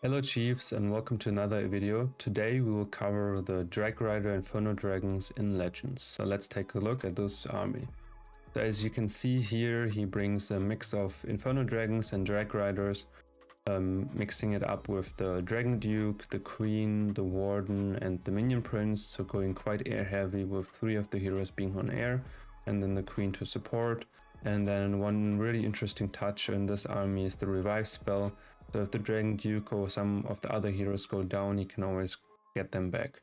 Hello Chiefs and welcome to another video. Today we will cover the dragrider infernodragons in Legends. So let's take a look at this army. So as you can see here, he brings a mix of infernodragons and dragriders, mixing it up with the Dragon Duke, the Queen, the Warden and the Minion Prince, so going quite air heavy with 3 of the heroes being on air and then the Queen to support. And then one really interesting touch in this army is the revive spell. So if the Dragon Duke or some of the other heroes go down, you can always get them back.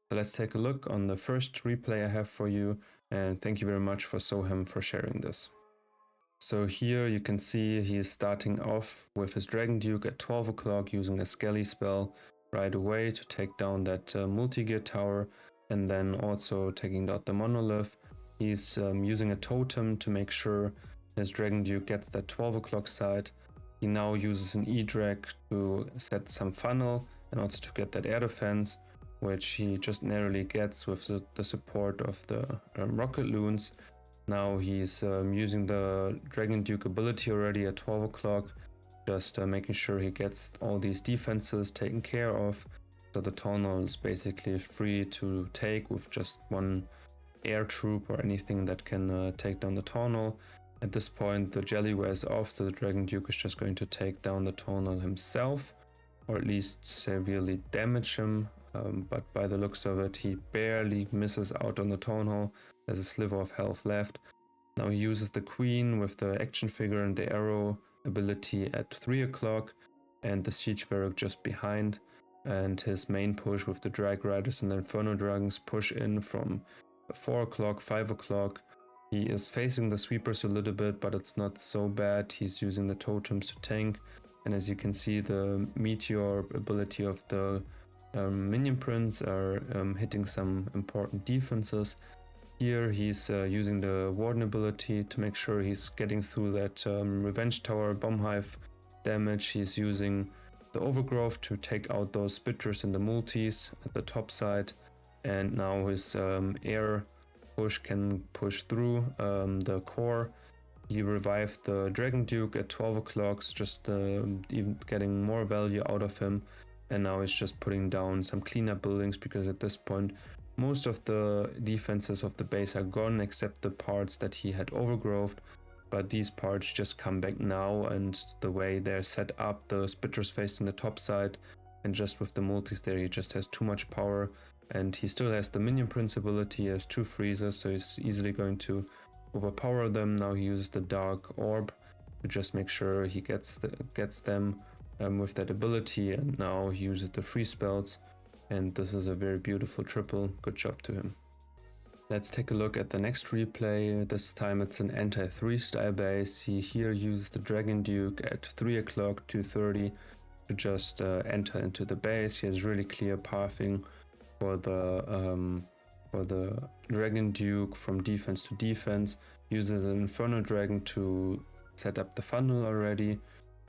So let's take a look on the first replay I have for you, and thank you very much for Soham for sharing this. So here you can see he is starting off with his Dragon Duke at 12 o'clock using a Skelly spell right away to take down that multi-gear tower, and then also taking out the monolith. He's using a totem to make sure his Dragon Duke gets that 12 o'clock side. He now uses an E-Drag to set some funnel and also to get that air defense, which he just narrowly gets with the support of the rocket loons. Now he's using the Dragon Duke ability already at 12 o'clock, just making sure he gets all these defenses taken care of. So the tunnel is basically free to take with just one air troop or anything that can take down the tunnel. At this point the Jellyware is off, so the Dragon Duke is just going to take down the tunnel himself, or at least severely damage him, but by the looks of it he barely misses out on the tunnel. There's a sliver of health left. Now he uses the Queen with the action figure and the arrow ability at 3 o'clock and the Siege Barrack just behind, and his main push with the Drag Riders and the Inferno Dragons push in from 4 o'clock, 5 o'clock. He is facing the sweepers a little bit, but it's not so bad. He's using the totems to tank, and as you can see, the meteor ability of the Minion Prince are hitting some important defenses. Here he's using the Warden ability to make sure he's getting through that Revenge Tower Bomb Hive damage. He's using the Overgrowth to take out those Spitters and the multis at the top side, and now his air push can push through the core. He revived the Dragon Duke at 12 o'clock, just even getting more value out of him, and now he's just putting down some cleanup buildings, because at this point most of the defenses of the base are gone except the parts that he had overgrowthed, but these parts just come back now, and the way they're set up, the Spitters facing the top side, and just with the multis there he just has too much power. And he still has the Minion Prince ability, he has 2 freezers, so he's easily going to overpower them. Now he uses the Dark Orb to just make sure he gets them with that ability, and now he uses the free spells, and this is a very beautiful triple. Good job to him. Let's take a look at the next replay. This time it's an anti-3 style base. He here uses the Dragon Duke at 3 o'clock, 2:30 to just enter into the base. He has really clear pathing for the Dragon Duke from defense to defense. Uses an Inferno Dragon to set up the funnel already,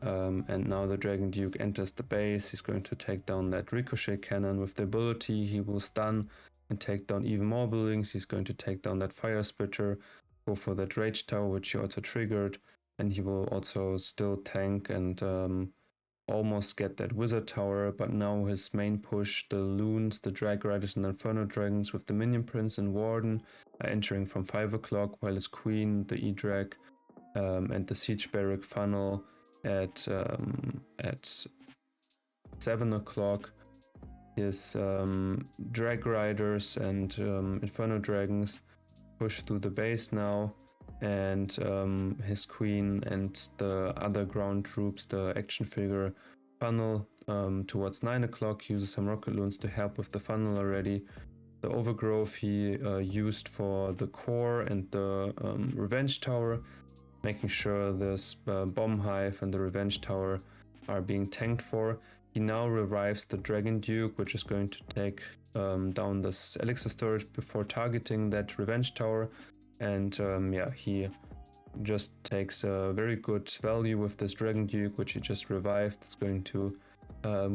and now the Dragon Duke enters the base. He's going to take down that ricochet cannon with the ability. He will stun and take down even more buildings. He's going to take down that fire spitter, go for that rage tower which he also triggered, and he will also still tank and almost get that wizard tower. But now his main push, the loons, the drag riders and the inferno dragons with the Minion Prince and Warden are entering from 5 o'clock, while his Queen, the E-Drag and the Siege Barrack funnel at 7 o'clock. His drag riders and inferno dragons push through the base now, and his Queen and the other ground troops, the action figure, funnel towards 9 o'clock. Uses some rocket loons to help with the funnel already. The overgrowth he used for the core and the revenge tower, making sure this bomb hive and the revenge tower are being tanked for. He now revives the Dragon Duke, which is going to take down this elixir storage before targeting that revenge tower. And yeah, he just takes a very good value with this Dragon Duke, which he just revived. It's going to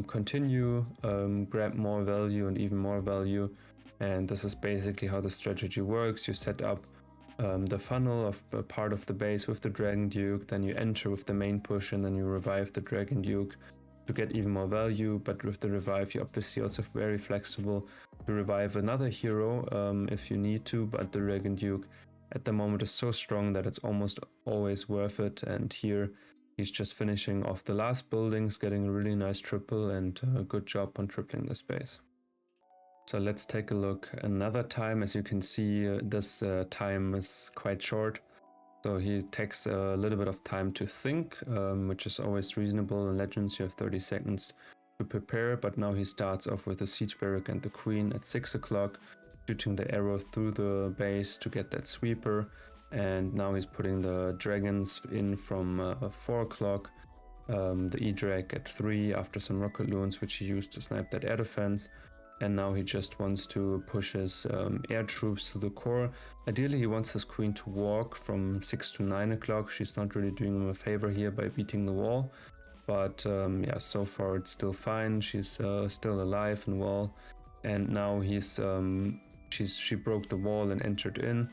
continue, grab more value and even more value. And this is basically how the strategy works. You set up the funnel of part of the base with the Dragon Duke, then you enter with the main push, and then you revive the Dragon Duke to get even more value. But with the revive, you're obviously also very flexible to revive another hero if you need to, but the Dragon Duke at the moment is so strong that it's almost always worth it. And here he's just finishing off the last buildings, getting a really nice triple, and a good job on tripling the space. So let's take a look another time. As you can see, this time is quite short. So he takes a little bit of time to think, which is always reasonable. In Legends, you have 30 seconds to prepare, but now he starts off with the Siege Barrack and the Queen at 6 o'clock, shooting the arrow through the base to get that sweeper. And now he's putting the dragons in from 4 o'clock, the E-Drag at 3 after some rocket loons, which he used to snipe that air defense. And now he just wants to push his air troops to the core. Ideally, he wants his queen to walk from 6 to 9 o'clock. She's not really doing him a favor here by beating the wall. But yeah, so far it's still fine. She's still alive and well. And now she broke the wall and entered in.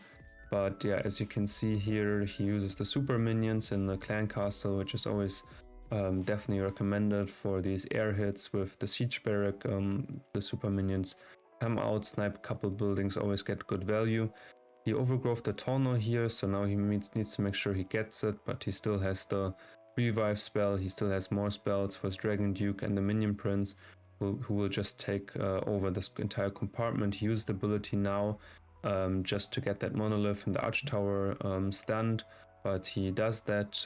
But yeah, as you can see here, he uses the super minions in the clan castle, which is always definitely recommended for these air hits with the siege barrack. The super minions come out, snipe a couple buildings, always get good value. He overgrowth the Torno here, so now he needs to make sure he gets it, but he still has the revive spell. He still has more spells for his Dragon Duke and the Minion Prince, who will just take over this entire compartment. He used the ability now just to get that monolith and the arch tower stunned. But he does that,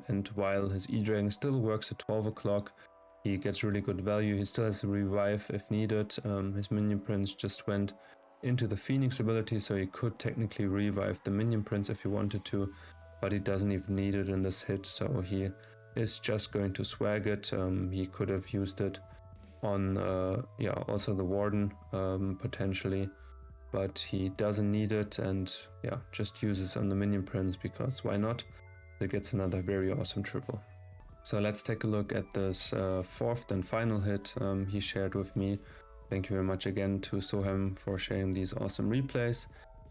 and while his E-Dragon still works at 12 o'clock, he gets really good value. He still has a revive if needed. His Minion Prince just went into the Phoenix ability, so he could technically revive the Minion Prince if he wanted to, but he doesn't even need it in this hit, so he is just going to swag it. He could have used it on, yeah, also the Warden, potentially. But he doesn't need it, and yeah, just uses on the Minion Prince because why not? It gets another very awesome triple. So let's take a look at this fourth and final hit he shared with me. Thank you very much again to Soham for sharing these awesome replays.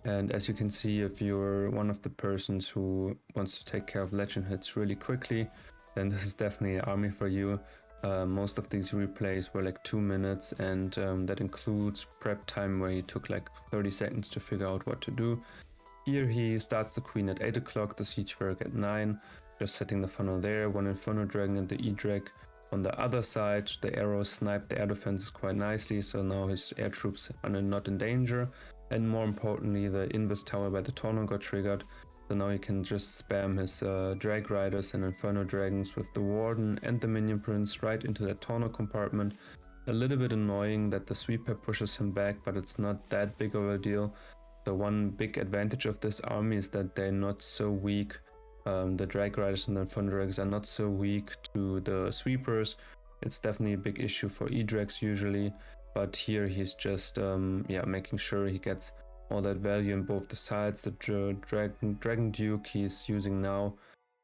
And as you can see, if you're one of the persons who wants to take care of legend hits really quickly, then this is definitely an army for you. Most of these replays were like 2 minutes, and that includes prep time where he took like 30 seconds to figure out what to do. Here he starts the queen at 8 o'clock, the siege barrack at 9, just setting the funnel there, one infernodragon and the E-Drag. On the other side, the arrows snipe the air defenses quite nicely, so now his air troops are not in danger. And more importantly, the invis tower by the Torno got triggered. So now he can just spam his drag riders and inferno dragons with the warden and the minion prince right into that Torno compartment. A little bit annoying that the sweeper pushes him back, but it's not that big of a deal. The one big advantage of this army is that they're not so weak. The drag riders and the inferno dragons are not so weak to the sweepers. It's definitely a big issue for E-Drags usually, but here he's just yeah, making sure he gets all that value on both the sides. The Dragon Duke he's using now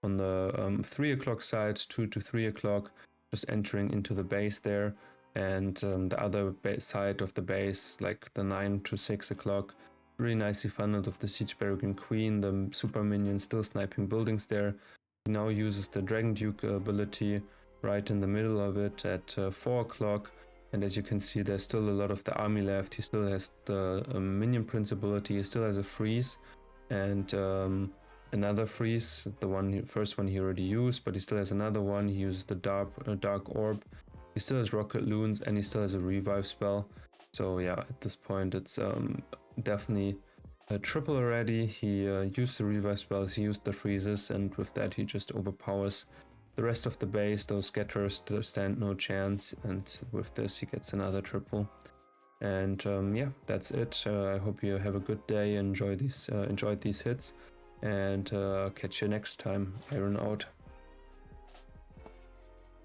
on the 3 o'clock side, 2 to 3 o'clock, just entering into the base there. And the other side of the base, like the 9 to 6 o'clock, really nicely funneled with the Siege Barrack and Queen, the super minion still sniping buildings there. He now uses the Dragon Duke ability right in the middle of it at 4 o'clock. And as you can see, there's still a lot of the army left. He still has the Minion Prince ability. He still has a freeze and another freeze. The first one he already used, but he still has another one. He uses the dark orb. He still has rocket loons, and he still has a revive spell. So yeah, at this point it's definitely a triple already. He used the revive spells, he used the freezes, and with that he just overpowers the rest of the base. Those scatters stand no chance, and with this he gets another triple. And yeah, that's it. I hope you have a good day, enjoyed these hits, and catch you next time. Iron out.